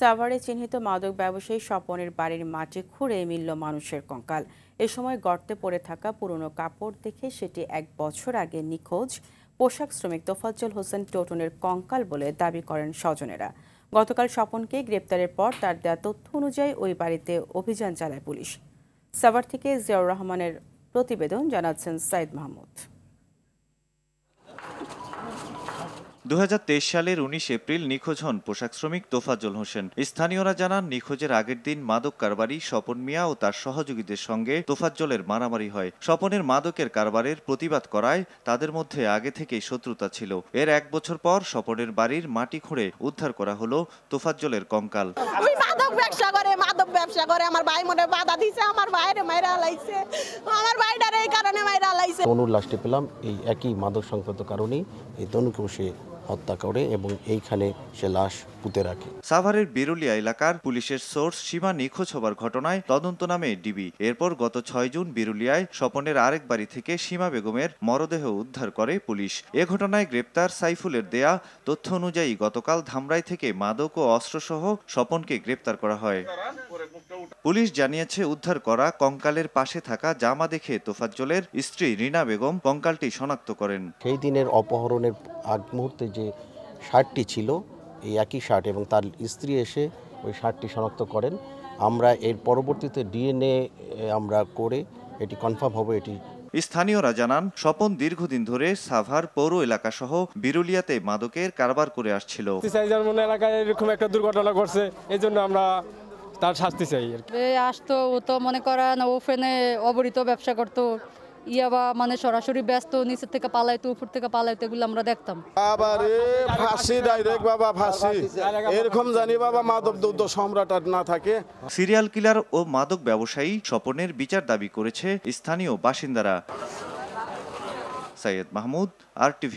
সাভারে চিহ্নিত মাদক ব্যবসায়ী স্বপনের বাড়ির মাটি খুঁড়ে মিলল মানুষের কঙ্কাল। এ সময় গর্তে পড়ে থাকা পুরনো কাপড় দেখে সেটি 1 বছর আগে নিখোঁজ পোশাক শ্রমিক তোফাজ্জল হোসেন টোটনের কঙ্কাল বলে দাবি করেন স্বজনেরা। গতকাল স্বপনকে গ্রেপ্তারের পর তার দেওয়া তথ্য অনুযায়ী ওই বাড়িতে অভিযান চালায় পুলিশ। সাভার থেকে জিয়াউর রহমানের প্রতিবেদন, জানাচ্ছেন সাইদ মাহমুদ। 2023 সালের 19 এপ্রিল নিখোঁজ হন পোশাক শ্রমিক তোফাজ্জল হোসেন। স্থানীয়রা জানান, নিখোঁজের আগের দিন মাদক কারবারি স্বপন মিয়া ও তার সহযোগীদের সঙ্গে তোফাজ্জলের মারামারি হয়। স্বপনের মাদকের কারবারের প্রতিবাদ করায় তাদের মধ্যে আগে থেকেই শত্রুতা ছিল। এর 1 বছর পর স্বপনের বাড়ির মাটি খুঁড়ে উদ্ধার করা হলো তোফাজ্জলের কঙ্কাল। মাদক ব্যবসা করে আমার ভাই মনে বাধা দিছে, আমার ভাইরে মাইরা লাইছে, আমার ভাইটার এই কারণে মাইরা লাইছে। তনুর লাশটি পেলাম এই একই মাদক সংক্রান্ত কারণেই এই তনুকেও সে হত্যা করে এবং এইখানে সে লাশ পুঁতে রাখে। সাভারের বিরুলিয়া এলাকার পুলিশের সোর্স সীমা নিখোঁজ হবার ঘটনায় তদন্ত নামে ডিবি। এরপর গত 6 জুন বিরুলিয়ায় স্বপনের আরেক বাড়ি থেকে সীমা বেগমের মরদেহ উদ্ধার করে পুলিশ। এ ঘটনায় গ্রেপ্তার সাইফুলের দেয়া তথ্য অনুযায়ী গতকাল ধামরাই থেকে মাদক ও অস্ত্রসহ স্বপনকে গ্রেপ্তার করা হয়। পুলিশ জানিয়েছে, উদ্ধার করা কঙ্কালের পাশে থাকা জামা দেখে তোফাজ্জলের স্ত্রী রিনা বেগম কঙ্কালটি শনাক্ত করেন। সেই দিনের অপহরণের আগ মুহূর্তে যে শার্টটি ছিল এই একই শার্ট এবং তার স্ত্রী এসে ওই শার্টটি শনাক্ত করেন। আমরা এর পরবর্তীতে ডিএনএ আমরা করে এটি কনফার্ম হবে। এটি স্থানীয়রা জানান, স্বপন দীর্ঘদিন ধরে সাভার পৌর এলাকা সহ বিরুলিয়াতে মাদকের কারবার করে আসছিল। এলাকায় এরকম একটা দুর্ঘটনা ঘটছে, এই জন্য আমরা তার শাস্তি চাই। আসতো ও তো মনে করেন ওখানে অবৈধ ব্যবসা করতো, ইয়াবা মানে সরাসরি ব্যস্ত, নিচের থেকে পালাইতো, উপর থেকে পালাইতো, এগুলো আমরা দেখতাম। ফাঁসি ডাইরেক্ট বাবা, ফাঁসি এরকম জানি বাবা, মাদক দ্রব্য সম্রাট আর না থাকে। সিরিয়াল কিলার ও মাদক ব্যবসায়ী স্বপনের বিচার দাবি করেছে স্থানীয় বাসিন্দারা। সাইয়েদ মাহমুদ, RTV।